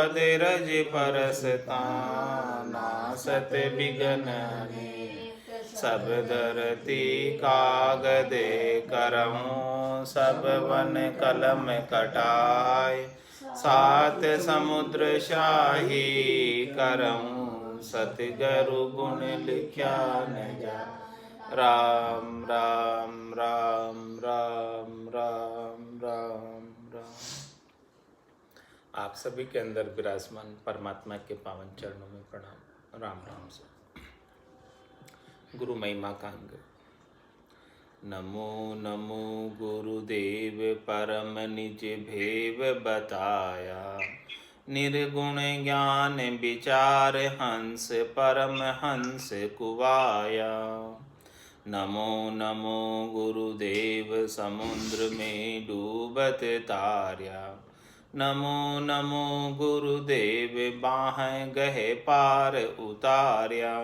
पद रज परसता नासत बिगन सब धरती कागदे करऊं सब वन कलम कटाय सात समुद्र शाही करऊं सतगुरु गुण लिख्या न जा। राम राम राम राम राम राम राम। आप सभी के अंदर विराजमान परमात्मा के पावन चरणों में प्रणाम। राम राम से गुरु महिमा का अंग। नमो नमो गुरुदेव परम निज भेव बताया निर्गुण ज्ञान विचार हंस परम हंस कुवाया। नमो नमो गुरुदेव समुद्र में डूबत तार्या नमो नमो गुरुदेव बाहें गहे पार उतार्या।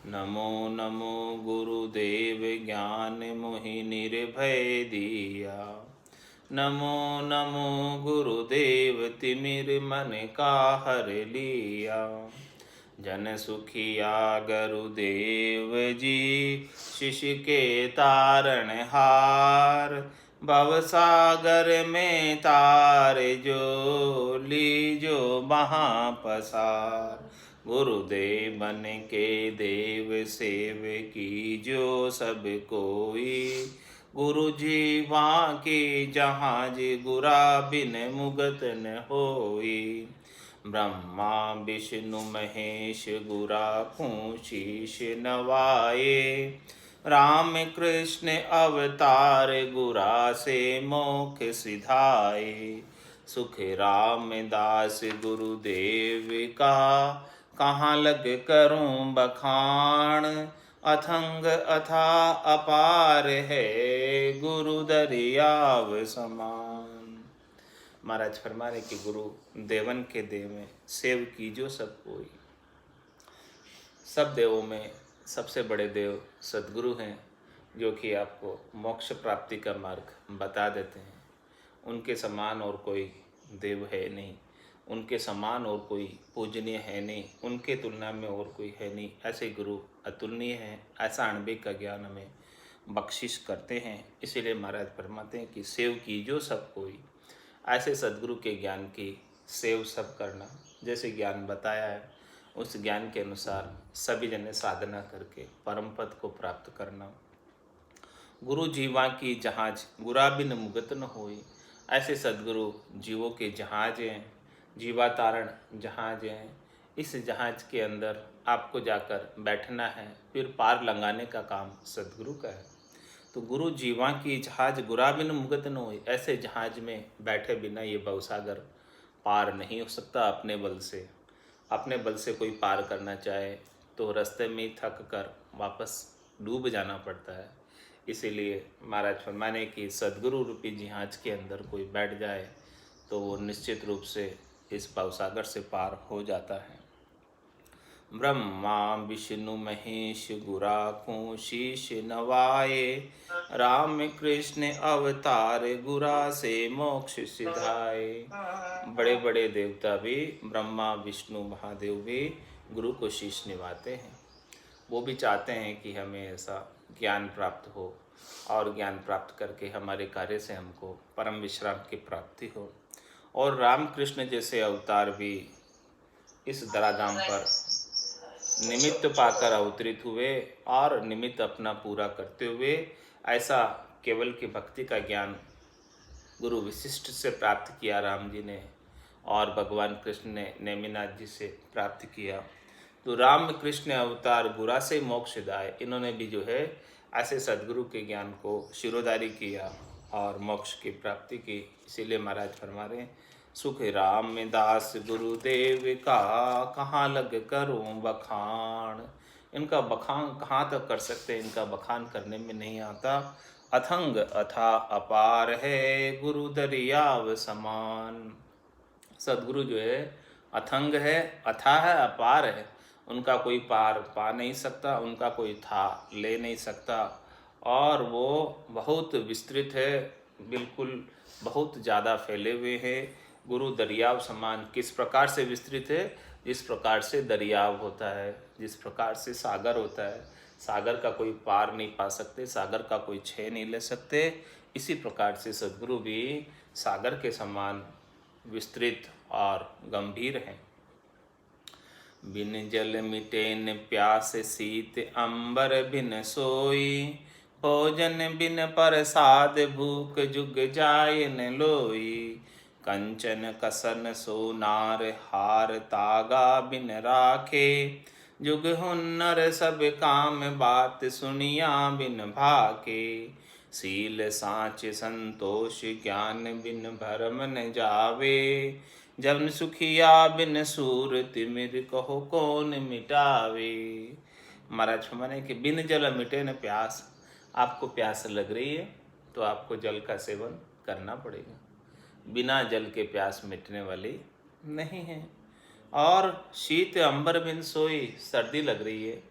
नमो नमो गुरुदेव ज्ञान मोहि निर्भय दिया नमो नमो गुरुदेव तिमिर मन का हर लिया। जन सुखिया गुरुदेव जी शिष्य के तारण हार भवसागर में तार जो लीजो महापसार। गुरुदेव बन के देव सेव की जो सब कोई गुरु जीवा की जहाज गुरा बिन मुगत न होई। ब्रह्मा विष्णु महेश गुरा को शीश नवाए राम कृष्ण अवतार गुरा से मोक्ष सिधाए। सुख रामदास गुरुदेव का कहाँ लग करूं बखान अथंग अथा अपार है गुरु दरियाव समान। महाराज फरमाने कि गुरु देवन के देव में सेव कीजो सब कोई। सब देवों में सबसे बड़े देव सद्गुरु हैं जो कि आपको मोक्ष प्राप्ति का मार्ग बता देते हैं। उनके समान और कोई देव है नहीं, उनके समान और कोई पूजनीय है नहीं, उनके तुलना में और कोई है नहीं। ऐसे गुरु अतुलनीय हैं। ऐसा आणविक का ज्ञान हमें बख्शिश करते हैं। इसीलिए महाराज फरमाते हैं कि सेव कीजो सब कोई। ऐसे सद्गुरु के ज्ञान की सेव सब करना, जैसे ज्ञान बताया है उस ज्ञान के अनुसार सभी जने साधना करके परम पद को प्राप्त करना। गुरु जीवा की जहाज गुरा बिन मुगत न होई। ऐसे सद्गुरु जीवों के जहाज हैं, जीवातारण जहाज हैं। इस जहाज के अंदर आपको जाकर बैठना है, फिर पार लंघाने का काम सद्गुरु का है। तो गुरु जीवा की जहाज गुरा बिन मुगत न होई। ऐसे जहाज में बैठे बिना ये भवसागर पार नहीं हो सकता अपने बल से। अपने बल से कोई पार करना चाहे तो रास्ते में थक कर वापस डूब जाना पड़ता है। इसीलिए महाराज फरमाने की सद्गुरु रूपी जहाज के अंदर कोई बैठ जाए तो वो निश्चित रूप से इस भवसागर से पार हो जाता है। ब्रह्मा विष्णु महेश गुरा को शीश नवाए राम कृष्ण अवतार गुरा से मोक्ष सिधाए। बड़े बड़े देवता भी ब्रह्मा विष्णु महादेव भी गुरु को शीश निभाते हैं। वो भी चाहते हैं कि हमें ऐसा ज्ञान प्राप्त हो और ज्ञान प्राप्त करके हमारे कार्य से हमको परम विश्राम की प्राप्ति हो। और राम कृष्ण जैसे अवतार भी इस धराधाम पर निमित्त पाकर अवतरित हुए और निमित्त अपना पूरा करते हुए ऐसा केवल की भक्ति का ज्ञान गुरु वशिष्ठ से प्राप्त किया राम जी ने, और भगवान कृष्ण ने नेमिनाथ जी से प्राप्त किया। तो राम कृष्ण अवतार गुरा से मोक्ष दाय, इन्होंने भी जो है ऐसे सद्गुरु के ज्ञान को शिरोधारी किया और मोक्ष की प्राप्ति की। इसीलिए महाराज फरमा रहे हैं सुख राम दास गुरुदेव का कहाँ लग करूं बखान। इनका बखान कहाँ तक कर सकते हैं, इनका बखान करने में नहीं आता। अथंग अथा अपार है गुरु दरियाव समान। सद्गुरु जो है अथंग है, अथा है, अपार है। उनका कोई पार पा नहीं सकता, उनका कोई था ले नहीं सकता, और वो बहुत विस्तृत है, बिल्कुल बहुत ज़्यादा फैले हुए हैं। गुरु दरियाव समान किस प्रकार से विस्तृत है? जिस प्रकार से दरियाव होता है, जिस प्रकार से सागर होता है, सागर का कोई पार नहीं पा सकते, सागर का कोई छेह नहीं ले सकते, इसी प्रकार से सद्गुरु भी सागर के समान विस्तृत और गंभीर हैं। बिन जल मिटे न प्यास शीत अंबर बिन सोई, भोजन बिन प्रसाद भूख जुग जाय न लोई। कंचन कसन सोनार हार तागा बिन राखे, जुग हुन्नर सब काम बात सुनिया बिन भाके। सील साँच संतोष ज्ञान बिन भरम न जावे, जब सुखिया बिन सूर तिमिर कहो कौन मिटावे। महाराज फरमाने कि बिन जल मिटे न प्यास। आपको प्यास लग रही है तो आपको जल का सेवन करना पड़ेगा, बिना जल के प्यास मिटने वाली नहीं है। और शीत अंबर बिन सोई, सर्दी लग रही है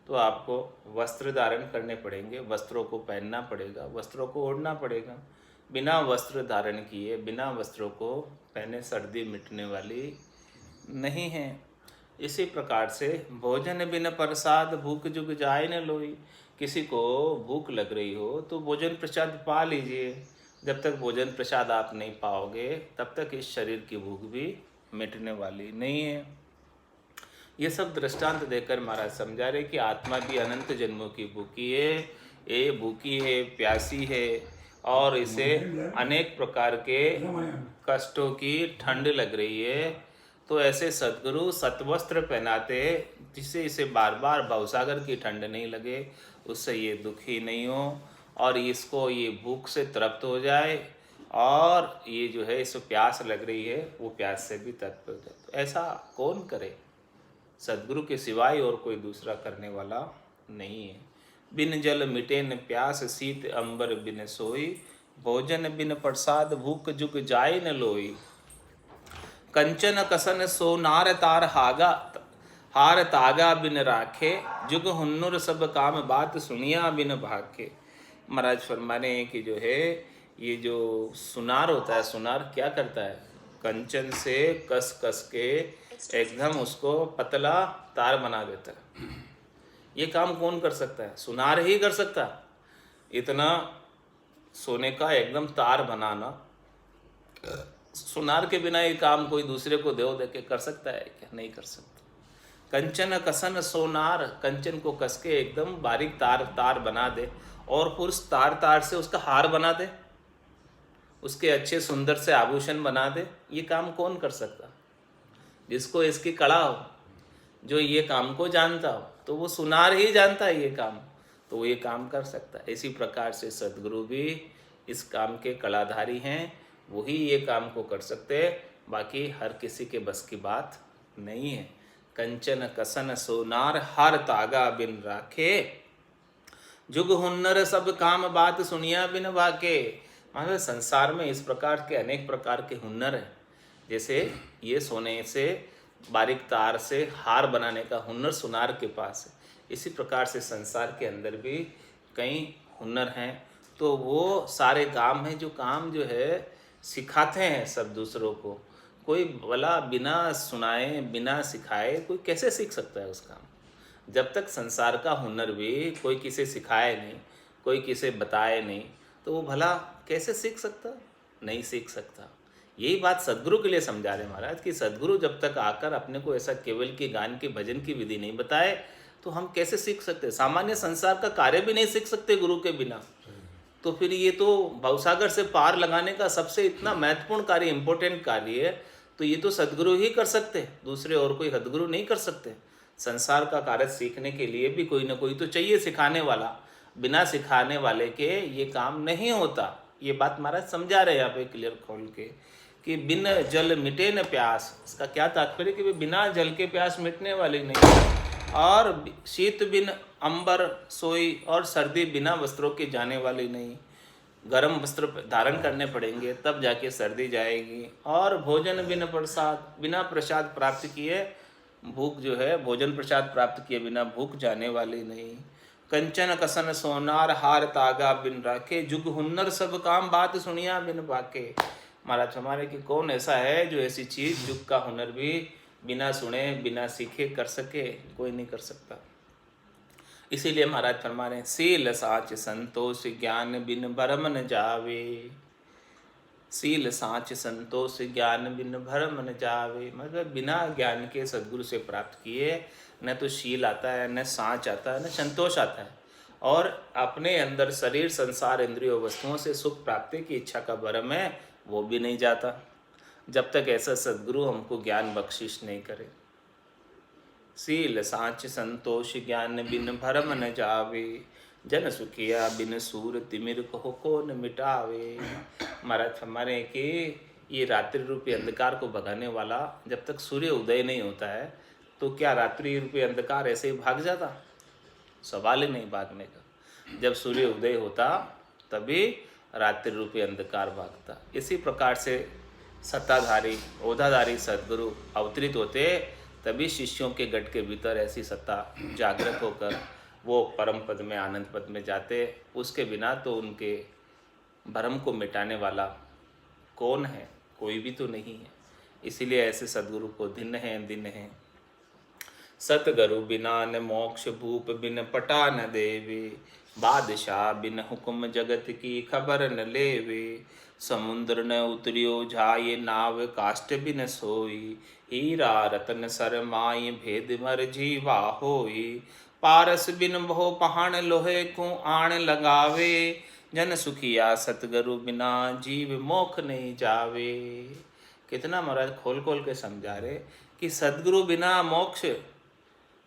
तो आपको वस्त्र धारण करने पड़ेंगे, वस्त्रों को पहनना पड़ेगा, वस्त्रों को ओढ़ना पड़ेगा। बिना वस्त्र धारण किए, बिना वस्त्रों को पहने सर्दी मिटने वाली नहीं है। इसी प्रकार से भोजन बिन प्रसाद भूख जुग जाय न लोई। किसी को भूख लग रही हो तो भोजन प्रसाद पा लीजिए। जब तक भोजन प्रसाद आप नहीं पाओगे तब तक इस शरीर की भूख भी मिटने वाली नहीं है। ये सब दृष्टांत देकर महाराज समझा रहे कि आत्मा भी अनंत जन्मों की भूखी है, ये भूखी है, प्यासी है और इसे अनेक प्रकार के कष्टों की ठंड लग रही है। तो ऐसे सद्गुरु सतवस्त्र पहनाते जिससे इसे बार बार भवसागर की ठंड नहीं लगे, उससे ये दुखी नहीं हो और इसको ये भूख से तृप्त हो जाए और ये जो है इसको प्यास लग रही है वो प्यास से भी तृप्त हो जाए। तो ऐसा कौन करे? सद्गुरु के सिवाय और कोई दूसरा करने वाला नहीं है। बिन जल मिटे न प्यास शीत अंबर बिन सोई, भोजन बिन प्रसाद भूख जुग जाय न लोई। कंचन कसन सोनार तार हागा हार तागा बिन राखे, जुग हुन्नुर सब काम बात सुनिया बिन भाके। महाराज फरमाने कि जो है ये जो सुनार होता है, सुनार क्या करता है? कंचन से कस कस के एकदम उसको पतला तार बना देता है। ये काम कौन कर सकता है? सुनार ही कर सकता है। इतना सोने का एकदम तार बनाना, सुनार के बिना ये काम कोई दूसरे को दे के कर सकता है क्या? नहीं कर सकता। कंचन कसन सोनार, कंचन को कस के एकदम बारीक तार बना दे और फिर उस तार से उसका हार बना दे, उसके अच्छे सुंदर से आभूषण बना दे। ये काम कौन कर सकता? जिसको इसकी कला हो, जो ये काम को जानता हो, तो वो सुनार ही जानता है ये काम, तो वो ये काम कर सकता है। इसी प्रकार से सद्गुरु भी इस काम के कलाधारी हैं, वही ये काम को कर सकते हैं, बाकी हर किसी के बस की बात नहीं है। कंचन कसन सोनार हार तागा बिन राखे, जुग हुन्नर सब काम बात सुनिया बिन भाके। मतलब संसार में इस प्रकार के अनेक प्रकार के हुन्नर हैं। जैसे ये सोने से बारीक तार से हार बनाने का हुन्नर सुनार के पास है, इसी प्रकार से संसार के अंदर भी कई हुन्नर हैं। तो वो सारे काम हैं जो काम जो है सिखाते हैं सब दूसरों को। कोई भला बिना सुनाए बिना सिखाए कोई कैसे सीख सकता है उस काम? जब तक संसार का हुनर भी कोई किसे सिखाए नहीं, कोई किसे बताए नहीं, तो वो भला कैसे सीख सकता? नहीं सीख सकता। यही बात सद्गुरु के लिए समझा रहे महाराज कि सद्गुरु जब तक आकर अपने को ऐसा केवल की गान की भजन की विधि नहीं बताए तो हम कैसे सीख सकते? सामान्य संसार का कार्य भी नहीं सीख सकते गुरु के बिना। तो फिर ये तो भवसागर से पार लगाने का सबसे इतना महत्वपूर्ण कार्य, इम्पोर्टेंट कार्य है, तो ये तो सद्गुरु ही कर सकते, दूसरे और कोई सद्गुरु नहीं कर सकते। संसार का कार्य सीखने के लिए भी कोई ना कोई तो चाहिए सिखाने वाला, बिना सिखाने वाले के ये काम नहीं होता। ये बात महाराज समझा रहे हैं यहाँ पे क्लियर खोल के कि बिन जल मिटे न प्यास। इसका क्या तात्पर्य कि बिना जल के प्यास मिटने वाली नहीं, और शीत बिन अंबर सोई, और सर्दी बिना वस्त्रों के जाने वाली नहीं। गर्म वस्त्र धारण करने पड़ेंगे तब जाके सर्दी जाएगी। और भोजन बिन प्रसाद, बिना प्रसाद प्राप्त किए भूख जो है, भोजन प्रसाद प्राप्त किए बिना भूख जाने वाली नहीं। कंचन कसन सोनार हार तागा बिन राखे, जुग हुन्नर सब काम बात सुनिया बिन बाके। महाराज हमारे कि कौन ऐसा है जो ऐसी चीज़ युग का हुनर भी बिना सुने बिना सीखे कर सके, कोई नहीं कर सकता। इसीलिए महाराज फरमा रहे हैं, सील साच संतोष ज्ञान बिन भरम न जावे। सील साच संतोष ज्ञान बिन भरम न जावे, मतलब बिना ज्ञान के सद्गुरु से प्राप्त किए न तो शील आता है, न साँच आता है, न संतोष आता है, और अपने अंदर शरीर संसार इंद्रियों वस्तुओं से सुख प्राप्ति की इच्छा का भरम है, वो भी नहीं जाता जब तक ऐसा सद्गुरु हमको ज्ञान बख्शिश नहीं करे। सील साँच संतोष ज्ञान बिन भरम न जावे, जन सुखिया बिन सूर तिमिर कहो को न मिटावे। महाराज हमारे कि ये रात्रि रूपी अंधकार को भगाने वाला जब तक सूर्य उदय नहीं होता है तो क्या रात्रि रूपी अंधकार ऐसे ही भाग जाता? सवाल ही नहीं भागने का। जब सूर्य उदय होता तभी रात्रि रूपी अंधकार भागता। इसी प्रकार से सत्ताधारी ओधाधारी सद्गुरु अवतरित होते, तभी शिष्यों के गट के भीतर ऐसी सत्ता जागृत होकर वो परम पद में आनंद पद में जाते। उसके बिना तो उनके भरम को मिटाने वाला कौन है? कोई भी तो नहीं है। इसीलिए ऐसे सद्गुरु को दिन है दिन है। सतगुरु बिना न मोक्ष भूप बिन पटा न देवे, बादशाह बिन हुक्म जगत की खबर न लेवे। समुद्र न उतरियो जाए नाव काष्ठ बिन सोई, हीरा रतन सरमाई भेद मर जीवा होई। पारस बिन भो पहाड़ लोहे को आण लगावे, जन सुखिया सतगुरु बिना जीव मोख नहीं जावे। कितना महाराज खोल खोल के समझा रहे कि सद्गुरु बिना मोक्ष,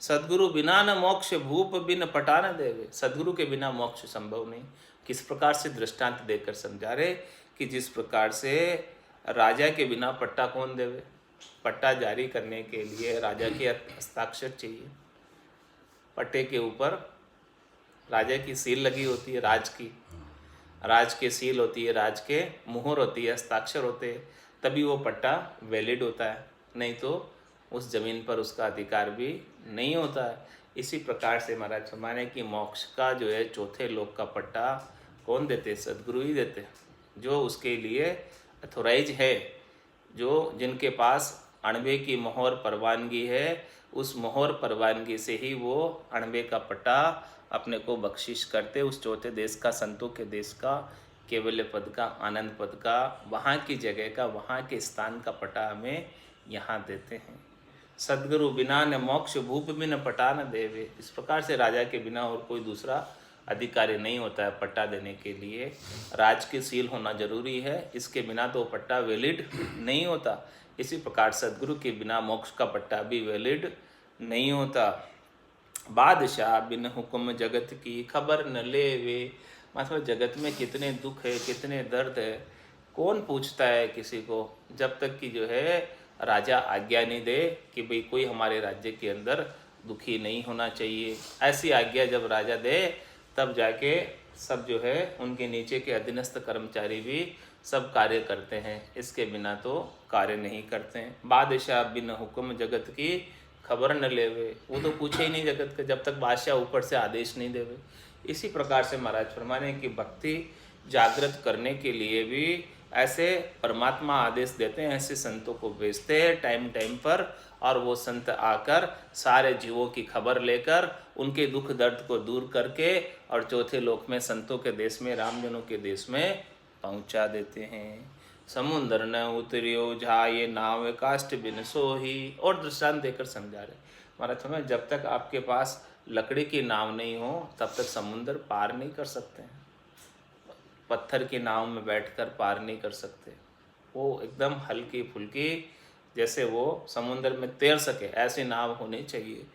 सद्गुरु बिना न मोक्ष भूप बिन पटा न देवे। सद्गुरु के बिना मोक्ष संभव नहीं। किस प्रकार से दृष्टांत देकर समझा रहे कि जिस प्रकार से राजा के बिना पट्टा कौन देवे? पट्टा जारी करने के लिए राजा के हस्ताक्षर चाहिए। पट्टे के ऊपर राजा की सील लगी होती है, राज के सील होती है, राज के मुहर होती है, हस्ताक्षर होते हैं, तभी वो पट्टा वैलिड होता है, नहीं तो उस जमीन पर उसका अधिकार भी नहीं होता है। इसी प्रकार से महाराज फरमाने कि मोक्ष का जो है चौथे लोक का पट्टा कौन देते? सद्गुरु ही देते, जो उसके लिए अथोराइज है, जो जिनके पास अणबे की मोहर परवानगी है, उस मोहर परवानगी से ही वो अणबे का पट्टा अपने को बख्शिश करते। उस चौथे देश का, संतों के देश का, केवल्य पद का, आनंद पद का, वहाँ की जगह का, वहाँ के स्थान का पट्टा हमें यहाँ देते हैं। सद्गुरु बिना न मोक्ष भूप बिन पटा न देवे। इस प्रकार से राजा के बिना और कोई दूसरा अधिकारी नहीं होता है पट्टा देने के लिए। राज की सील होना जरूरी है, इसके बिना तो पट्टा वैलिड नहीं होता। इसी प्रकार सद्गुरु के बिना मोक्ष का पट्टा भी वैलिड नहीं होता। बादशाह बिन हुक्म जगत की खबर न लेवे, मतलब जगत में कितने दुख है, कितने दर्द है, कौन पूछता है किसी को, जब तक कि जो है राजा आज्ञा नहीं दे कि भाई कोई हमारे राज्य के अंदर दुखी नहीं होना चाहिए। ऐसी आज्ञा जब राजा दे तब जाके सब जो है उनके नीचे के अधीनस्थ कर्मचारी भी सब कार्य करते हैं, इसके बिना तो कार्य नहीं करते हैं। बादशाह बिन हुक्म जगत की खबर न लेवे, वो तो पूछे ही नहीं जगत का जब तक बादशाह ऊपर से आदेश नहीं देवे। इसी प्रकार से महाराज फरमाने की भक्ति जागृत करने के लिए भी ऐसे परमात्मा आदेश देते हैं, ऐसे संतों को भेजते हैं टाइम टाइम पर, और वो संत आकर सारे जीवों की खबर लेकर उनके दुख दर्द को दूर करके और चौथे लोक में संतों के देश में, रामजनों के देश में पहुंचा देते हैं। समुद्र न उतरियो जाए नाव काष्ठ बिन सोही, और दृष्टांत देकर समझा रहे महाराज हमें, जब तक आपके पास लकड़ी की नाव नहीं हो तब तक समुद्र पार नहीं कर सकते हैं। पत्थर की नाव में बैठकर पार नहीं कर सकते, वो एकदम हल्की फुल्की, जैसे वो समुद्र में तैर सके ऐसी नाव होनी चाहिए।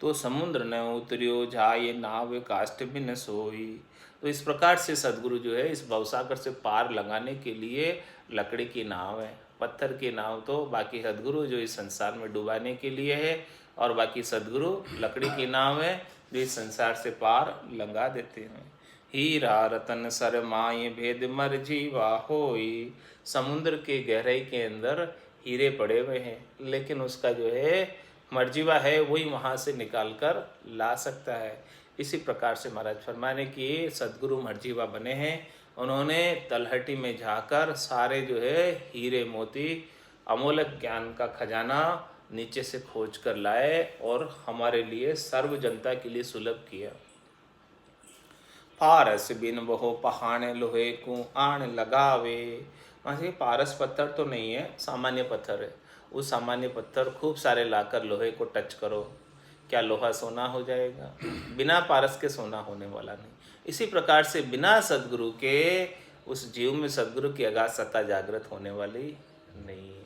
तो समुद्र न उतरियो जाए नाव काष्ठ बिन सोई। तो इस प्रकार से सद्गुरु जो है इस भवसागर से पार लगाने के लिए लकड़ी की नाव है, पत्थर की नाव तो बाकी सद्गुरु जो इस संसार में डुबाने के लिए है, और बाकी सद्गुरु लकड़ी की नाव है जो इस संसार से पार लंघा देते हैं। हीरा रतन सरमाए भेद मर जीवा होई, समुद्र के गहराई के अंदर हीरे पड़े हुए हैं, लेकिन उसका जो है मर्जीवा है वही वहाँ से निकाल कर ला सकता है। इसी प्रकार से महाराज फरमाने की सद्गुरु मर्जीवा बने हैं, उन्होंने तलहटी में जाकर सारे जो है हीरे मोती अमूल्य ज्ञान का खजाना नीचे से खोज कर लाए और हमारे लिए सर्व जनता के लिए सुलभ किया। पारस बिन बहु पहाड़ लोहे को आण लगावे। वहाँ पारस पत्थर तो नहीं है, सामान्य पत्थर है। उस सामान्य पत्थर खूब सारे लाकर लोहे को टच करो, क्या लोहा सोना हो जाएगा? बिना पारस के सोना होने वाला नहीं। इसी प्रकार से बिना सद्गुरु के उस जीव में सद्गुरु की अगाध सत्ता जागृत होने वाली नहीं है।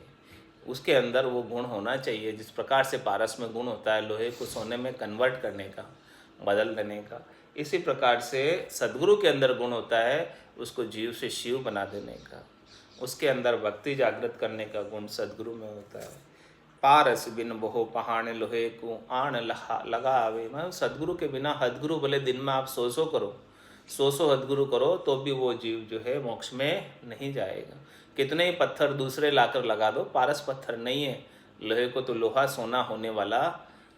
उसके अंदर वो गुण होना चाहिए जिस प्रकार से पारस में गुण होता है लोहे को सोने में कन्वर्ट करने का, बदल देने का। इसी प्रकार से सद्गुरु के अंदर गुण होता है उसको जीव से शिव बना देने का। उसके अंदर भक्ति जागृत करने का गुण सद्गुरु में होता है। पारस बिन बहु पहाड़ लोहे को आण लगावे। मैं सद्गुरु के बिना हदगुरु भले दिन में आप 100 करो, 100 हदगुरु करो तो भी वो जीव जो है मोक्ष में नहीं जाएगा। कितने ही पत्थर दूसरे लाकर लगा दो, पारस पत्थर नहीं है। लोहे को तो लोहा सोना होने वाला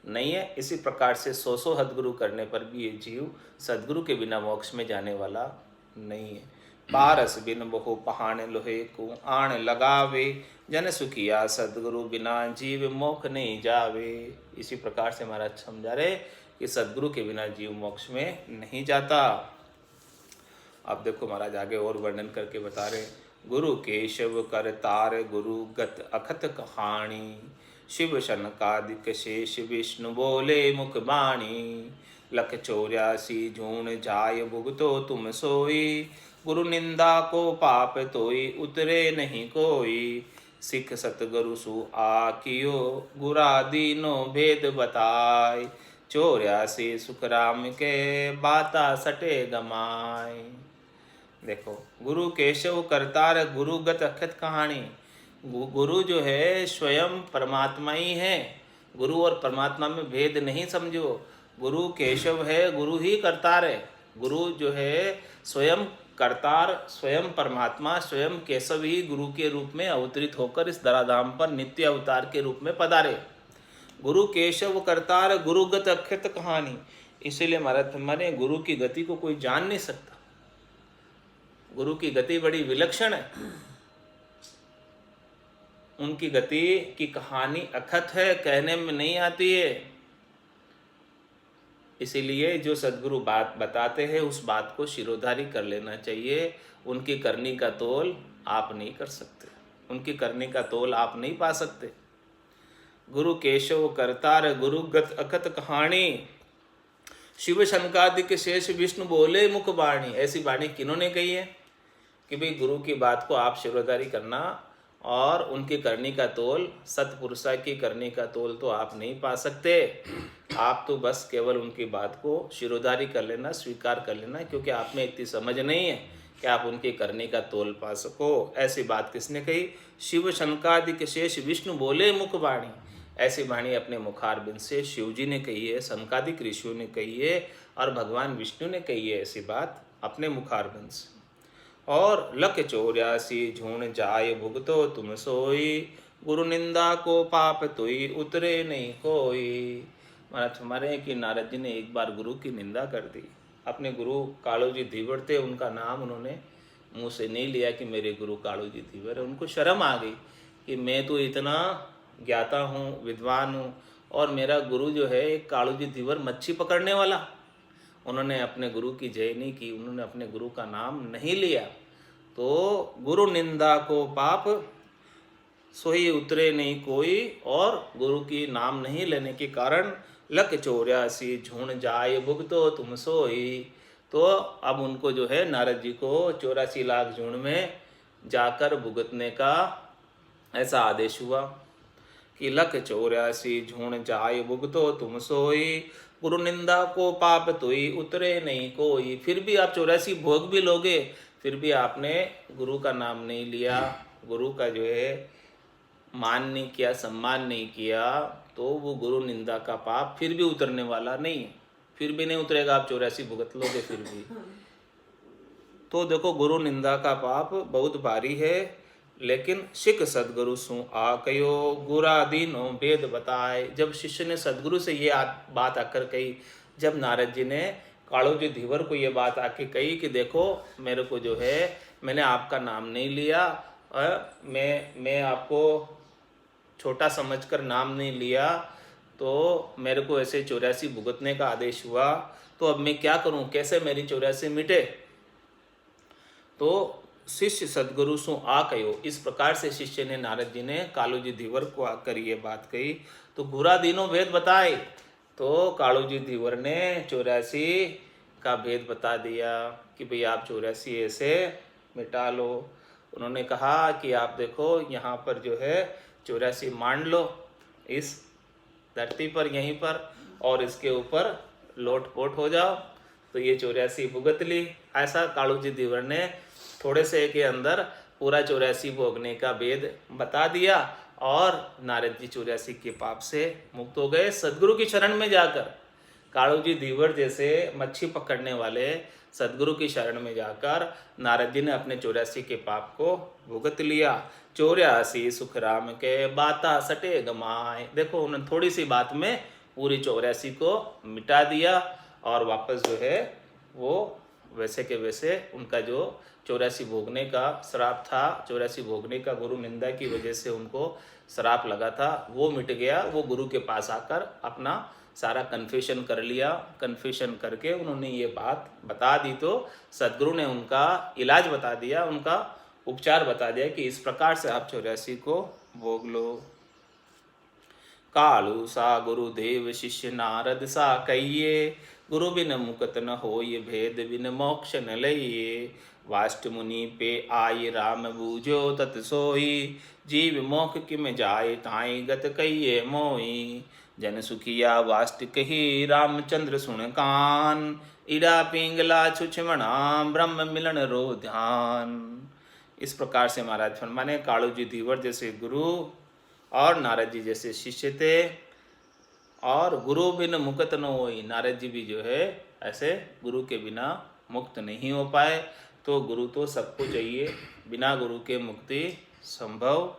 नहीं है। इसी प्रकार से 100 हदगुरु करने पर भी ये जीव सद्गुरु के बिना मोक्ष में जाने वाला नहीं है। पारस बिन बहु पहाड़ लोहे को आण लगावे, जन सुखिया सद्गुरु बिना जीव मोक्ष नहीं जावे। इसी प्रकार से महाराज समझा रहे कि सद्गुरु के बिना जीव मोक्ष में नहीं जाता। अब देखो महाराज आगे और वर्णन करके बता रहे, गुरु केशव कर तार गुरु गत अखत कहानी, शिव शनकादिक शेष विष्णु बोले मुख बाणी, लख 84 जून जाय भुगतो तुम सोई, गुरु निंदा को पाप तोई उतरे नहीं कोई, सिख सतगुरु सु आकियो गुरा दीनो भेद बताय, 84 सुखराम के बाता सटे गमाय। देखो, गुरु केशव करतार गुरुगत अखत कहानी। गुरु जो है स्वयं परमात्मा ही है। गुरु और परमात्मा में भेद नहीं समझो। गुरु केशव है, गुरु ही करतार है। गुरु जो है स्वयं करतार, स्वयं परमात्मा, स्वयं केशव ही गुरु के रूप में अवतरित होकर इस धराधाम पर नित्य अवतार के रूप में पधारे। गुरु केशव करतार गुरुगत अखत कहानी। इसीलिए महाराज माने गुरु की गति को कोई जान नहीं सकता। गुरु की गति बड़ी विलक्षण है। उनकी गति की कहानी अखत है, कहने में नहीं आती है। इसीलिए जो सद्गुरु बात बताते हैं उस बात को शिरोधारी कर लेना चाहिए। उनकी करनी का तोल आप नहीं कर सकते, उनकी करनी का तोल आप नहीं पा सकते। गुरु केशव करतार गुरुगत अखत कहानी, शिव शनकादिक शेष विष्णु बोले मुख बाणी। ऐसी बाणी किन्होंने कही है कि भाई गुरु की बात को आप शिरोधारी करना और उनकी करनी का तोल, सतपुरुषा की करनी का तोल तो आप नहीं पा सकते। आप तो बस केवल उनकी बात को शिरोधारी कर लेना, स्वीकार कर लेना, क्योंकि आप में इतनी समझ नहीं है कि आप उनकी करनी का तोल पा सको। ऐसी बात किसने कही? शिव शनकादिक शेष विष्णु बोले मुख बाणी। ऐसी वाणी अपने मुखारबिंद से शिव जी ने कही है, शनकादिक ऋषियों ने कही है और भगवान विष्णु ने कही है ऐसी बात अपने मुखारबिंद से। और लख 84 झूण जाय भुगतो तुम सोई, गुरु निंदा को पाप तोई उतरे नहीं कोई। महाराज हमारे कि नारद जी ने एक बार गुरु की निंदा कर दी। अपने गुरु कालू जी धीवर थे, उनका नाम उन्होंने मुंह से नहीं लिया कि मेरे गुरु कालू जी धीवर है। उनको शर्म आ गई कि मैं तो इतना ज्ञाता हूँ, विद्वान हूँ, और मेरा गुरु जो है एक कालू जी धीवर मच्छी पकड़ने वाला। उन्होंने अपने गुरु की जय नहीं की, उन्होंने अपने गुरु का नाम नहीं लिया। तो गुरु निंदा को पाप सोई उतरे नहीं कोई, और गुरु की नाम नहीं लेने के कारण लख 84 झूण जाय भुगतो तुम सोई। तो अब उनको जो है नारद जी को 84 लाख झूण में जाकर भुगतने का ऐसा आदेश हुआ कि लख 84 झूण जाय भुगतो तुम सोई, गुरु निंदा को पाप तोई उतरे नहीं कोई। फिर भी आप 84 भोग भी लोगे, फिर भी आपने गुरु का नाम नहीं लिया, गुरु का जो है मान नहीं किया, सम्मान नहीं किया, तो वो गुरु निंदा का पाप फिर भी उतरने वाला नहीं है। फिर भी नहीं उतरेगा, आप 84 भुगत लोगे फिर भी। तो देखो, गुरु निंदा का पाप बहुत भारी है। लेकिन सिख सदगुरु सु आकयो गुरा दीनो भेद बताए। जब शिष्य ने सदगुरु से ये बात आकर कही, जब नारद जी ने कालू जी धीवर को ये बात आके कही कि देखो मेरे को जो है, मैंने आपका नाम नहीं लिया, मैं आपको छोटा समझकर नाम नहीं लिया, तो मेरे को ऐसे 84 भुगतने का आदेश हुआ, तो अब मैं क्या करूं, कैसे मेरी 84 मिटे। तो शिष्य सदगुरु सु आ कहो, इस प्रकार से शिष्य ने, नारद जी ने कालू जी धीवर को आकर ये बात कही। तो घुरा दिनों भेद बताए, तो कालू जी धीवर ने 84 का भेद बता दिया कि भाई आप 84 ऐसे मिटा लो। उन्होंने कहा कि आप देखो यहाँ पर जो है 84 मान लो इस धरती पर, यहीं पर, और इसके ऊपर लोटपोट हो जाओ। तो ये 84 भुगत ली। ऐसा कालू जी धीवर ने थोड़े से के अंदर पूरा 84 भोगने का भेद बता दिया, और नारद जी 84 के पाप से मुक्त हो गए सदगुरु की शरण में जाकर। कालू जी धीवर जैसे मच्छी पकड़ने वाले सदगुरु की शरण में जाकर नारद जी ने अपने 84 के पाप को भुगत लिया। 84 सुख राम के बाता सटे गमाए। देखो उन्होंने थोड़ी सी बात में पूरी 84 को मिटा दिया, और वापस जो है वो वैसे के वैसे उनका जो 84 भोगने का श्राप था, 84 भोगने का गुरु निंदा की वजह से उनको श्राप लगा था, वो मिट गया। वो गुरु के पास आकर अपना सारा कन्फेशन कर लिया। कन्फेशन करके उन्होंने ये बात बता दी, तो सदगुरु ने उनका इलाज बता दिया, उनका उपचार बता दिया कि इस प्रकार से आप 84 को भोग लो। कालू सा गुरुदेव शिष्य नारद सा कहिए, गुरु बिन मुकत न हो ये भेद बिन मोक्ष न लइए। वाष्ट मुनि पे आई राम बूझो तत सोई, जीव मोख किम जाए ताई गत कहिए मोई। जन सुखिया वाष्ट कही रामचंद्र सुन कान, इड़ा पिंगला छुछमणा ब्रह्म मिलन रो ध्यान। इस प्रकार से महाराज फरमाने कालू जी धीवर जैसे गुरु और नारद जी जैसे शिष्य थे, और गुरु बिन मुक्त न होई। नारद जी भी जो है ऐसे गुरु के बिना मुक्त नहीं हो पाए। तो गुरु तो सबको चाहिए, बिना गुरु के मुक्ति संभव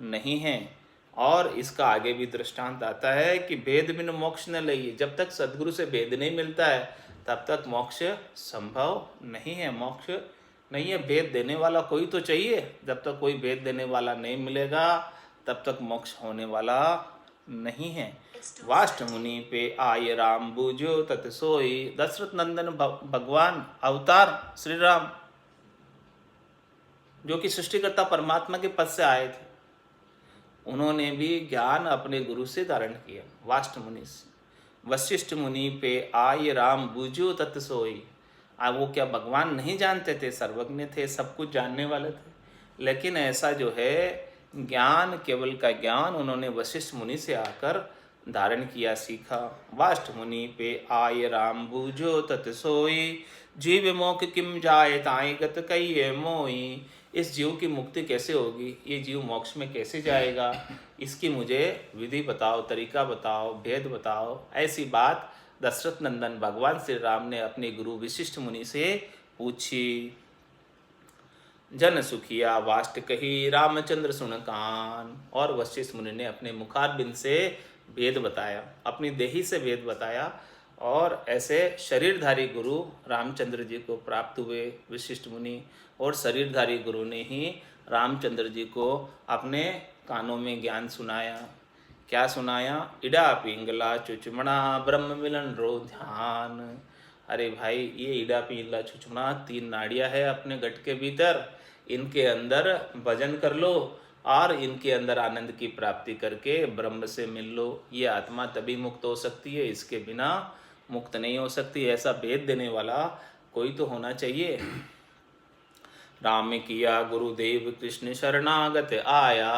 नहीं है। और इसका आगे भी दृष्टांत आता है कि भेद बिन मोक्ष न लइए। जब तक सदगुरु से भेद नहीं मिलता है तब तक मोक्ष संभव नहीं है। मोक्ष नहीं है, भेद देने वाला कोई तो चाहिए। जब तक कोई भेद देने वाला नहीं मिलेगा तब तक मोक्ष होने वाला नहीं है। वाष्ट मुनि पे आय राम बूझो तत सोई। दशरथ नंदन भगवान अवतार श्री राम, जो कि सृष्टिकर्ता परमात्मा के पद से आए थे, उन्होंने भी ज्ञान अपने गुरु से धारण किया। वाष्ट मुनि से। वशिष्ठ मुनि पे आय राम बूझो तत सोई। वो क्या भगवान नहीं जानते थे? सर्वज्ञ थे, सब कुछ जानने वाले थे। लेकिन ऐसा जो है ज्ञान, केवल का ज्ञान उन्होंने वशिष्ठ मुनि से आकर धारण किया, सीखा। वाष्ट मुनि पे आय राम बूझो तत सोई, जीव मोख किम जाए ताई गत कहिए मोई। इस जीव की मुक्ति कैसे होगी? ये जीव मोक्ष में कैसे जाएगा? इसकी मुझे विधि बताओ, तरीका बताओ, भेद बताओ। ऐसी बात दशरथ नंदन भगवान श्री राम ने अपने गुरु वशिष्ठ मुनि से पूछी। जन सुखिया वाष्ट कही रामचंद्र सुन कान। और वशिष्ठ मुनि ने अपने मुखारबिंद से वेद बताया, अपनी देही से वेद बताया। और ऐसे शरीरधारी गुरु रामचंद्र जी को प्राप्त हुए वशिष्ठ मुनि। और शरीरधारी गुरु ने ही रामचंद्र जी को अपने कानों में ज्ञान सुनाया। क्या सुनाया? इड़ा पिंगला चुचमणा ब्रह्म मिलन रो ध्यान। अरे भाई, ये इड़ा पिंगला चुचमणा 3 नाड़ियाँ है अपने गट के भीतर। इनके अंदर भजन कर लो और इनके अंदर आनंद की प्राप्ति करके ब्रह्म से मिल लो। ये आत्मा तभी मुक्त हो सकती है, इसके बिना मुक्त नहीं हो सकती। ऐसा भेद देने वाला कोई तो होना चाहिए। राम किया गुरुदेव कृष्ण शरणागत आया,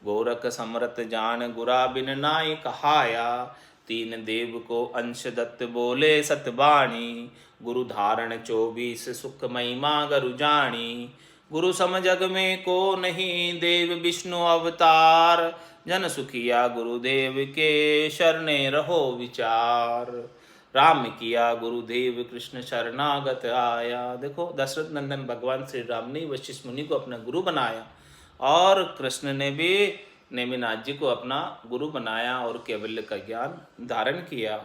गोरख समरत जान गुरा बिन नाई कहाया। 3 देव को अंश दत्त बोले सतबाणी, गुरु धारण 24 सुख महिमा गरु जानी। गुरु सम जग में को नहीं देव विष्णु अवतार, जन सुखिया गुरुदेव के शरणे रहो विचार। राम किया गुरुदेव कृष्ण शरणागत आया। देखो, दशरथ नंदन भगवान श्री राम ने वशिष्ठ मुनि को अपना गुरु बनाया, और कृष्ण ने भी नेमिनाथ जी को अपना गुरु बनाया और कैवल्य का ज्ञान धारण किया।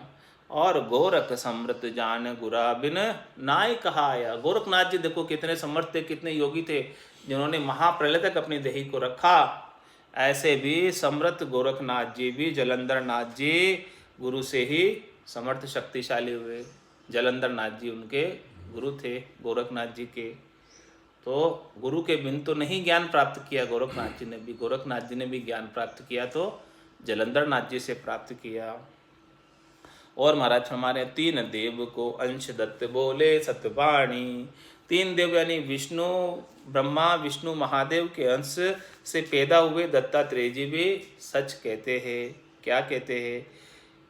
और गोरख समृत जान गुरा बिन नाय कहाया। गोरखनाथ जी देखो कितने समर्थ थे, कितने योगी थे, जिन्होंने महाप्रलय तक अपनी देही को रखा। ऐसे भी समर्थ गोरखनाथ जी भी जलंधर नाथ जी गुरु से ही समर्थ शक्तिशाली हुए। जलंधर नाथ जी उनके गुरु थे गोरखनाथ जी के। तो गुरु के बिन तो नहीं ज्ञान प्राप्त किया गोरखनाथ जी ने भी। गोरखनाथ जी ने भी ज्ञान प्राप्त किया तो जलंधर नाथ जी से प्राप्त किया। और महाराज हमारे तीन देव को अंश दत्त बोले सतवाणी। तीन देव यानी विष्णु, ब्रह्मा विष्णु महादेव के अंश से पैदा हुए दत्तात्रेय जी भी सच कहते हैं। क्या कहते हैं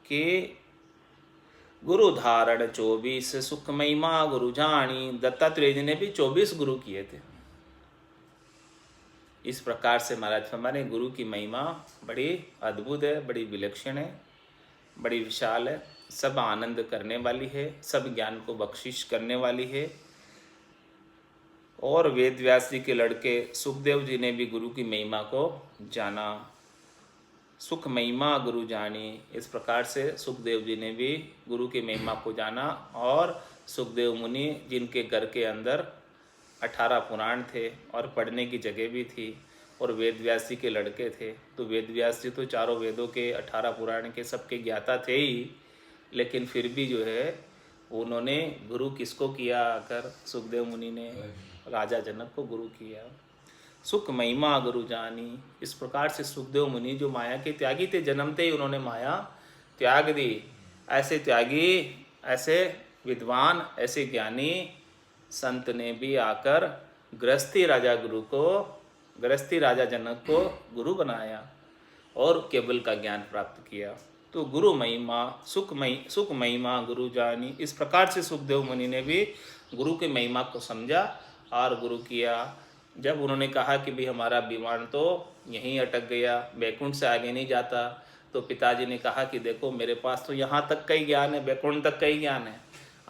कि गुरु धारण 24 सुख महिमा गुरु जानी। दत्तात्रेय जी ने भी 24 गुरु किए थे। इस प्रकार से महाराज हमारे गुरु की महिमा बड़ी अद्भुत है, बड़ी विलक्षण है, बड़ी विशाल है, सब आनंद करने वाली है, सब ज्ञान को बख्शिश करने वाली है। और वेद व्यास जी के लड़के सुखदेव जी ने भी गुरु की महिमा को जाना। सुख महिमा गुरु जानी। इस प्रकार से सुखदेव जी ने भी गुरु की महिमा को जाना। और सुखदेव मुनि जिनके घर के अंदर 18 पुराण थे और पढ़ने की जगह भी थी और वेद व्यास जी के लड़के थे, तो वेद व्यास जी तो चारों वेदों के 18 पुराण के सबके ज्ञाता थे ही, लेकिन फिर भी जो है उन्होंने गुरु किसको किया आकर? सुखदेव मुनि ने राजा जनक को गुरु किया। सुख महिमा गुरु जानी। इस प्रकार से सुखदेव मुनि जो माया के त्यागी थे, जन्मते ही उन्होंने माया त्याग दी। ऐसे त्यागी, ऐसे विद्वान, ऐसे ज्ञानी संत ने भी आकर गृहस्थी राजा जनक को गुरु बनाया और केवल का ज्ञान प्राप्त किया। तो गुरु महिमा सुख महिमा गुरु जानी। इस प्रकार से सुखदेव मुनि ने भी गुरु की महिमा को समझा और गुरु किया। जब उन्होंने कहा कि भाई हमारा विमान तो यहीं अटक गया, बैकुंठ से आगे नहीं जाता, तो पिताजी ने कहा कि देखो मेरे पास तो यहाँ तक का ही ज्ञान है, बैकुंठ तक का ही ज्ञान है,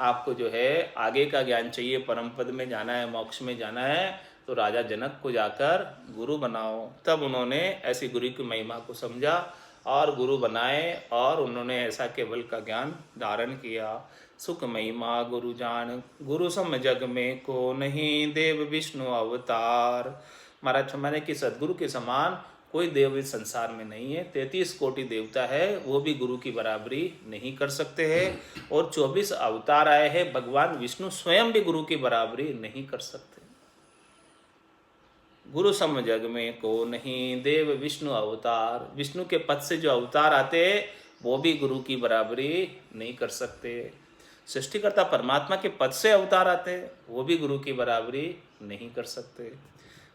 आपको जो है आगे का ज्ञान चाहिए, परम पद में जाना है, मोक्ष में जाना है, तो राजा जनक को जाकर गुरु बनाओ। तब उन्होंने ऐसी गुरु की महिमा को समझा और गुरु बनाए और उन्होंने ऐसा केवल का ज्ञान धारण किया। सुख महिमा गुरु जान, गुरु सम जग में को नहीं, देव विष्णु अवतार। महाराज हमारे कि सदगुरु के समान कोई देव इस संसार में नहीं है। 33 कोटि देवता है, वो भी गुरु की बराबरी नहीं कर सकते हैं। और 24 अवतार आए हैं, भगवान विष्णु स्वयं भी गुरु की बराबरी नहीं कर सकते। गुरु सम जग में को नहीं, देव विष्णु अवतार। विष्णु के पद से जो अवतार आते वो भी गुरु की बराबरी नहीं कर सकते। सृष्टिकर्ता परमात्मा के पद से अवतार आते वो भी गुरु की बराबरी नहीं कर सकते।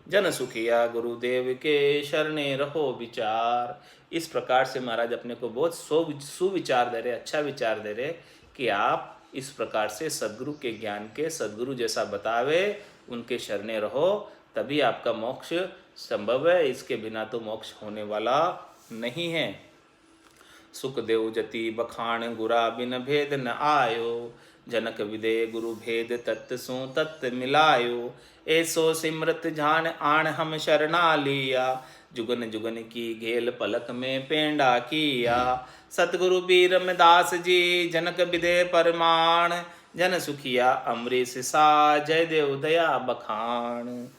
जन सुखिया गुरुदेव के शरणे रहो विचार। इस प्रकार से महाराज अपने को बहुत सुविचार दे रहे, अच्छा विचार दे रहे कि आप इस प्रकार से सदगुरु के ज्ञान के, सदगुरु जैसा बतावे उनके शरणे रहो, तभी आपका मोक्ष संभव है। इसके बिना तो मोक्ष होने वाला नहीं है। सुखदेव जति बखान गुरा बिन भेद न आयो, जनक विदे गुरु भेद तत्त सो तत्त मिलायो। ऐसो सिमरत जान आण हम शरणा लिया, जुगन जुगन की घेल पलक में पेंडा किया। सतगुरु बीर रमदास जी जनक विदे परमाण, जन सुखिया अमरीश सा जय देव दया बखान।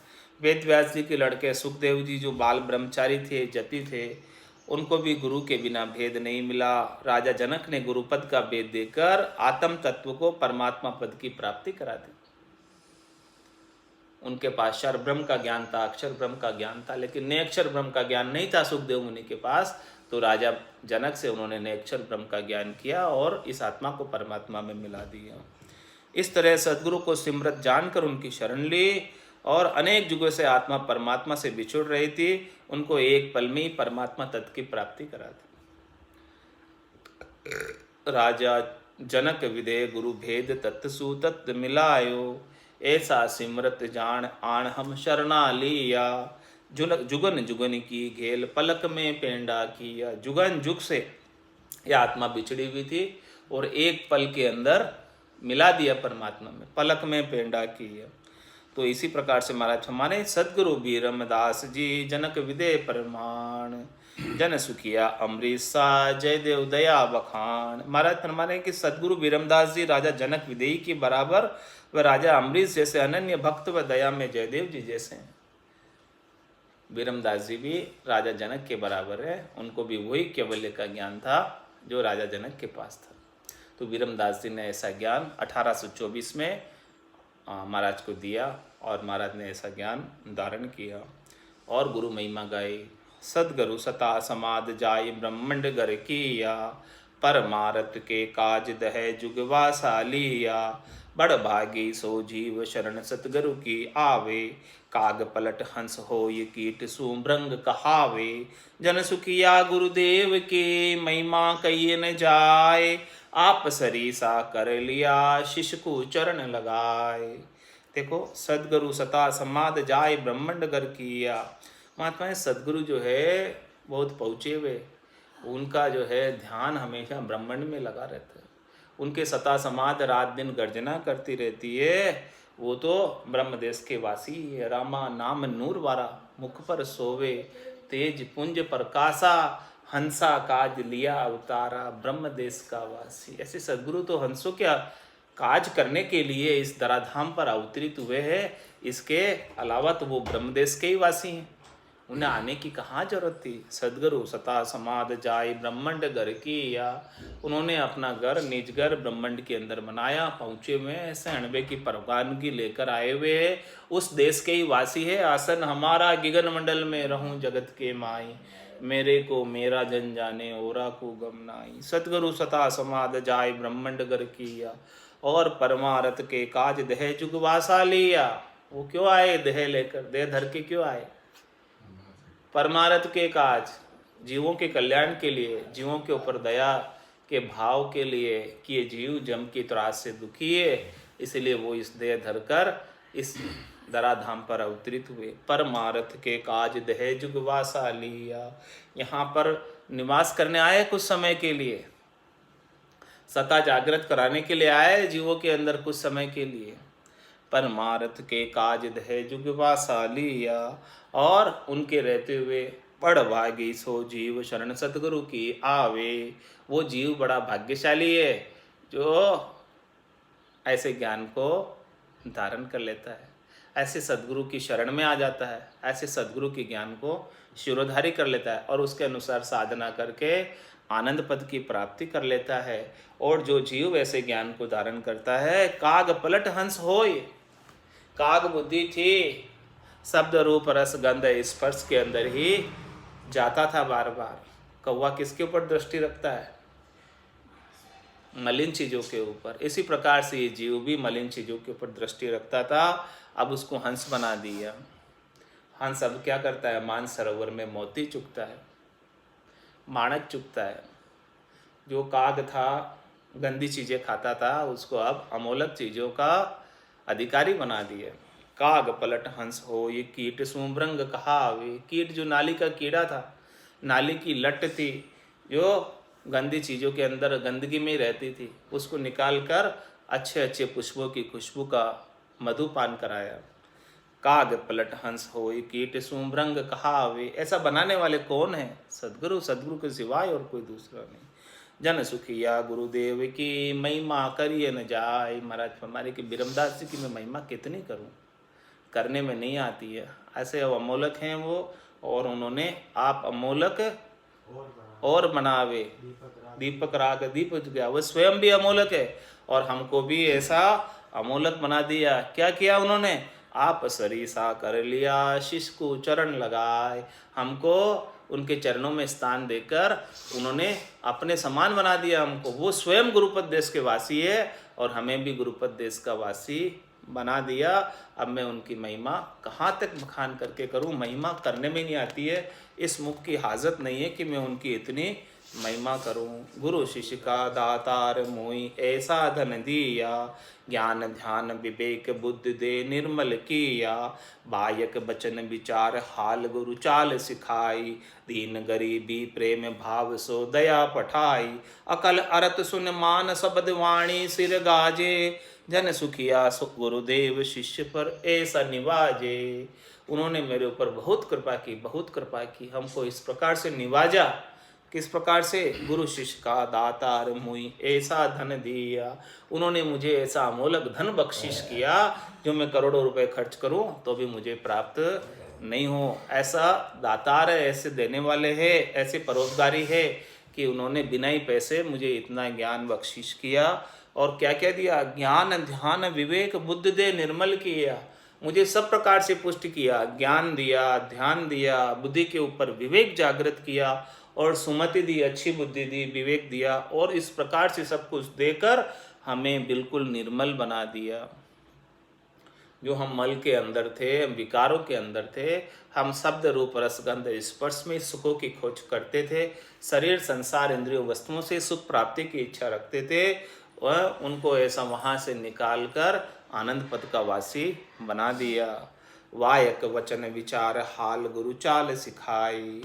वेद व्यास जी के लड़के सुखदेव जी जो बाल ब्रह्मचारी थे, जति थे, उनको भी गुरु के बिना भेद नहीं मिला। राजा जनक ने गुरु पद का भेद देकर आत्म तत्व को, परमात्मा पद की प्राप्ति करा दी। उनके पास क्षर ब्रह्म का ज्ञान था, अक्षर ब्रह्म का ज्ञान था, लेकिन नेक्षर ब्रह्म का ज्ञान नहीं था सुखदेव मुनि के पास। तो राजा जनक से उन्होंने नेक्षर ब्रह्म का ज्ञान किया और इस आत्मा को परमात्मा में मिला दिया। इस तरह सदगुरु को सिमरत जानकर उनकी शरण ली और अनेक युगों से आत्मा परमात्मा से बिछुड़ रही थी, उनको एक पल में ही परमात्मा तत्व की प्राप्ति करा दी। राजा जनक विदे गुरु भेद तत्त सु तत्त मिलायो, ऐसा सिमरत जान आण हम शरणा लिया। जुगन जुगन की घेल पलक में पेंडा किया। जुगन जुग से यह आत्मा बिछड़ी हुई थी और एक पल के अंदर मिला दिया परमात्मा में, पलक में पेंडा किया। तो इसी प्रकार से महाराज हमारे सदगुरु भी रमदास जी जनक विदे परमाण। जन सुखिया अमृतसा जय देव दया बखान। महाराज फरमाने कि सदगुरु विरमदास जी राजा जनक विदेही के बराबर व राजा अमरीश जैसे अनन्य भक्त व दया में जयदेव जी जैसे हैं। विरमदास जी भी राजा जनक के बराबर है, उनको भी वही कैवल्य का ज्ञान था जो राजा जनक के पास था। तो विरमदास जी ने ऐसा ज्ञान 1824 में महाराज को दिया और महाराज ने ऐसा ज्ञान धारण किया और गुरु महिमा गाई। सदगुरु सता समाद जाय ब्रह्मंड गर किया, परमारत के काज दह जुगवासा लिया। बड़ भागी सो जीव शरण सतगुरु की आवे, काग पलट हंस हो ये कीट सुमृंग कहावे। जन सुखिया गुरुदेव के महिमा कहिए न जाए, आप सरीसा कर लिया शिष्य को चरण लगाए। देखो, सदगुरु सता समाद जाय ब्रह्मंड गर किया। महात्मा है सदगुरु जो है बहुत पहुँचे हुए, उनका जो है ध्यान हमेशा ब्रह्मांड में लगा रहता है। उनके सता समाद रात दिन गर्जना करती रहती है। वो तो ब्रह्मदेश के वासी है। रामा नाम नूर वारा, मुख पर सोवे तेज पुंज प्रकाशा। हंसा काज लिया अवतारा, ब्रह्मदेश का वासी। ऐसे सदगुरु तो हंसों क्या काज करने के लिए इस धराधाम पर अवतरित हुए हैं। इसके अलावा तो वो ब्रह्मदेश के ही वासी हैं, उन्हें आने की कहाँ जरूरत थी। सदगुरु सता समाद जाय ब्रह्मंड घर किया। उन्होंने अपना घर निज घर ब्रह्मंड के अंदर बनाया। पहुँचे हुए ऐसे अणबे की परवानगी लेकर आए हुए है। उस देश के ही वासी है। आसन हमारा गिगन मंडल में रहूं जगत के माई, मेरे को मेरा जन जाने ओरा को गम नाई। सतगुरु सता समाद जाय ब्रह्मंड घर किया, और परमारथ के काज देह जुगवासा लिया। वो क्यों आए देह लेकर, देह धर के क्यों आए? परमारथ के काज, जीवों के कल्याण के लिए, जीवों के ऊपर दया के भाव के लिए कि ये जीव जम की त्रास से दुखी है, इसलिए वो इस देह धरकर इस धराधाम पर अवतरित हुए। परमारथ के काज देह जुगवासा लिया। यहाँ पर निवास करने आए कुछ समय के लिए, सता जागृत कराने के लिए आए जीवों के अंदर कुछ समय के लिए। परमारथ के काज दह जुगवासा लिया, और उनके रहते हुए बड़ भागी सो जीव शरण सतगुरु की आवे। वो जीव बड़ा भाग्यशाली है जो ऐसे ज्ञान को धारण कर लेता है, ऐसे सदगुरु की शरण में आ जाता है, ऐसे सदगुरु के ज्ञान को शिरोधारी कर लेता है और उसके अनुसार साधना करके आनंद पद की प्राप्ति कर लेता है। और जो जीव ऐसे ज्ञान को धारण करता है, काग पलट हंस होय। काग बुद्धि थी, शब्द रूप रस गंध स्पर्श के अंदर ही जाता था बार बार। कौवा किसके ऊपर दृष्टि रखता है? मलिन चीजों के ऊपर। इसी प्रकार से ये जीव भी मलिन चीजों के ऊपर दृष्टि रखता था। अब उसको हंस बना दिया। हंस अब क्या करता है? मान सरोवर में मोती चुगता है, माणक चुगता है। जो काग था, गंदी चीजें खाता था, उसको अब अमोलक चीजों का अधिकारी बना दिया। काग पलट हंस हो ये कीट सुमृंग कहावे। कीट जो नाली का कीड़ा था, नाली की लट थी जो गंदी चीज़ों के अंदर गंदगी में ही रहती थी, उसको निकाल कर अच्छे अच्छे पुष्पों की खुशबू का मधुपान कराया। काग पलट हंस हो ये कीट सुमृंग कहावे। ऐसा बनाने वाले कौन है? सदगुरु। सदगुरु के सिवाय और कोई दूसरा नहीं। जन सुखिया गुरुदेव की महिमा करिए न जाए। महाराज फरमाने कि बिरमदास जी की मैं महिमा कितनी करूं, करने में नहीं आती है। ऐसे अमोलक हैं वो, और उन्होंने आप अमोलक और बनावे। दीपक राग दीप गया, वो स्वयं भी अमोलक है और हमको भी ऐसा अमोलक बना दिया। क्या किया उन्होंने? आप सरीसा कर लिया शिष्य को चरण लगाए। हमको उनके चरणों में स्थान देकर उन्होंने अपने समान बना दिया हमको। वो स्वयं गुरुपद देश के वासी है और हमें भी गुरुपद देश का वासी बना दिया। अब मैं उनकी महिमा कहाँ तक बखान करके करूँ? महिमा करने में नहीं आती है। इस मुख की हाजत नहीं है कि मैं उनकी इतनी महिमा करूं। गुरु शिष्य का दातार मोई ऐसा धन दिया, ज्ञान ध्यान विवेक बुद्धि दे निर्मल किया। बायक बचन विचार हाल गुरु चाल सिखाई, दीन गरीबी प्रेम भाव सो दया पठाई। अकल अरत सुन मान शब्द वाणी सिर गाजे, जन सुखिया सुख गुरुदेव शिष्य पर ऐसा निवाजे। उन्होंने मेरे ऊपर बहुत कृपा की, बहुत कृपा की, हमको इस प्रकार से निवाजा। किस प्रकार से? गुरु शिष्य का दातार मुई ऐसा धन दिया। उन्होंने मुझे ऐसा अमोलक धन बख्शिश किया जो मैं करोड़ों रुपए खर्च करूं तो भी मुझे प्राप्त नहीं हो। ऐसा दातार है, ऐसे देने वाले हैं, ऐसे परोपकारी है कि उन्होंने बिना ही पैसे मुझे इतना ज्ञान बख्शिश किया। और क्या क्या दिया? ज्ञान ध्यान विवेक बुद्ध दे निर्मल किया। मुझे सब प्रकार से पुष्ट किया, ज्ञान दिया, ध्यान दिया, बुद्धि के ऊपर विवेक जागृत किया और सुमति दी, अच्छी बुद्धि दी, विवेक दिया, और इस प्रकार से सब कुछ देकर हमें बिल्कुल निर्मल बना दिया। जो हम मल के अंदर थे, हम विकारों के अंदर थे, हम शब्द रूप रसगंध स्पर्श में सुखों की खोज करते थे, शरीर संसार इंद्रियों वस्तुओं से सुख प्राप्ति की इच्छा रखते थे, वह उनको ऐसा वहाँ से निकाल कर आनंद पद का वासी बना दिया। वायक वचन विचार हाल गुरु चाल सिखाई।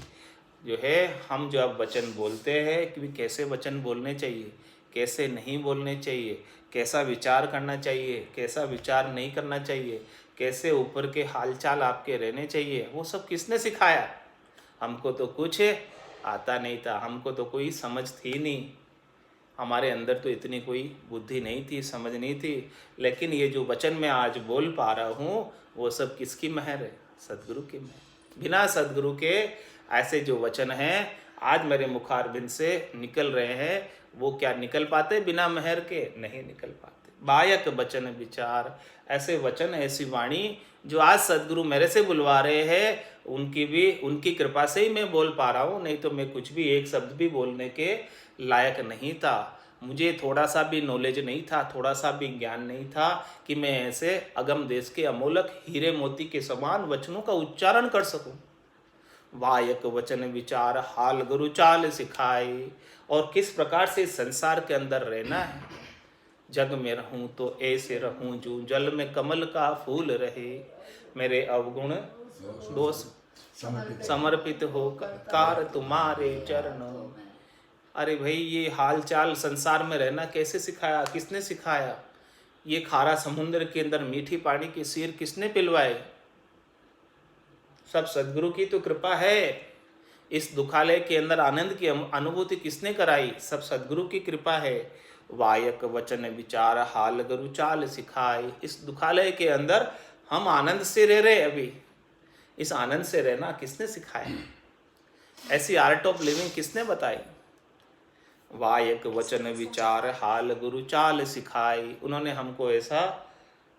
जो है हम जो अब वचन बोलते हैं कि कैसे वचन बोलने चाहिए, कैसे नहीं बोलने चाहिए, कैसा विचार करना चाहिए, कैसा विचार नहीं करना चाहिए, कैसे ऊपर के हालचाल आपके रहने चाहिए, वो सब किसने सिखाया? हमको तो कुछ आता नहीं था, हमको तो कोई समझ थी नहीं, हमारे अंदर तो इतनी कोई बुद्धि नहीं थी, समझ नहीं थी। लेकिन ये जो वचन मैं आज बोल पा रहा हूँ वो सब किसकी मेहर है? सद्गुरु की मेहर। बिना सद्गुरु के ऐसे जो वचन हैं आज मेरे मुखारबिंद से निकल रहे हैं, वो क्या निकल पाते बिना मेहर के? नहीं निकल पाते। बायक वचन विचार, ऐसे वचन, ऐसी वाणी जो आज सद्गुरु मेरे से बुलवा रहे हैं, उनकी कृपा से ही मैं बोल पा रहा हूँ, नहीं तो मैं कुछ भी एक शब्द भी बोलने के लायक नहीं था। मुझे थोड़ा सा भी नॉलेज नहीं था, थोड़ा सा भी ज्ञान नहीं था कि मैं ऐसे अगम देश के अमोलक हीरे मोती के समान वचनों का उच्चारण कर सकूं। वायक वचन विचार हाल गुरु चाल सिखाई। और किस प्रकार से संसार के अंदर रहना है। जग में रहूं तो ऐसे रहूं जो जल में कमल का फूल रहे, मेरे अवगुण दोष समर्पित होकर कार तुम्हारे चरणों। अरे भाई, ये हाल चाल संसार में रहना कैसे सिखाया? किसने सिखाया? ये खारा समुद्र के अंदर मीठी पानी के सीर किसने पिलवाए? सब सद्गुरु की तो कृपा है। इस दुखालय के अंदर आनंद की अनुभूति किसने कराई? सब सद्गुरु की कृपा है। वायक वचन विचार हाल गुरु चाल सिखाए। इस दुखालय के अंदर हम आनंद से रह रहे। अभी इस आनंद से रहना किसने सिखाया? ऐसी आर्ट ऑफ लिविंग किसने बताई? वायक वचन विचार हाल गुरु चाल सिखाई। उन्होंने हमको ऐसा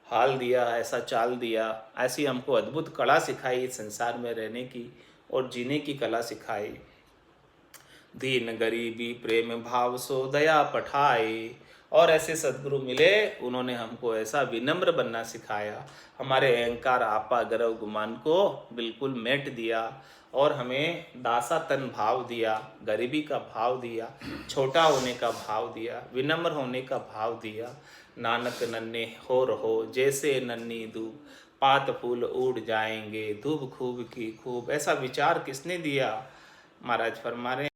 हाल दिया, ऐसा चाल दिया, ऐसी हमको अद्भुत कला सिखाई संसार में रहने की और जीने की कला सिखाई। दीन गरीबी प्रेम भाव सो दया पठाई। और ऐसे सद्गुरु मिले, उन्होंने हमको ऐसा विनम्र बनना सिखाया, हमारे अहंकार आपा गर्व गुमान को बिल्कुल मेट दिया और हमें दासा तन भाव दिया, गरीबी का भाव दिया, छोटा होने का भाव दिया, विनम्र होने का भाव दिया। नानक नन्हे हो रहो जैसे नन्ही धूप, पात फूल उड़ जाएंगे धूप खूब की खूब। ऐसा विचार किसने दिया? महाराज फरमा रहे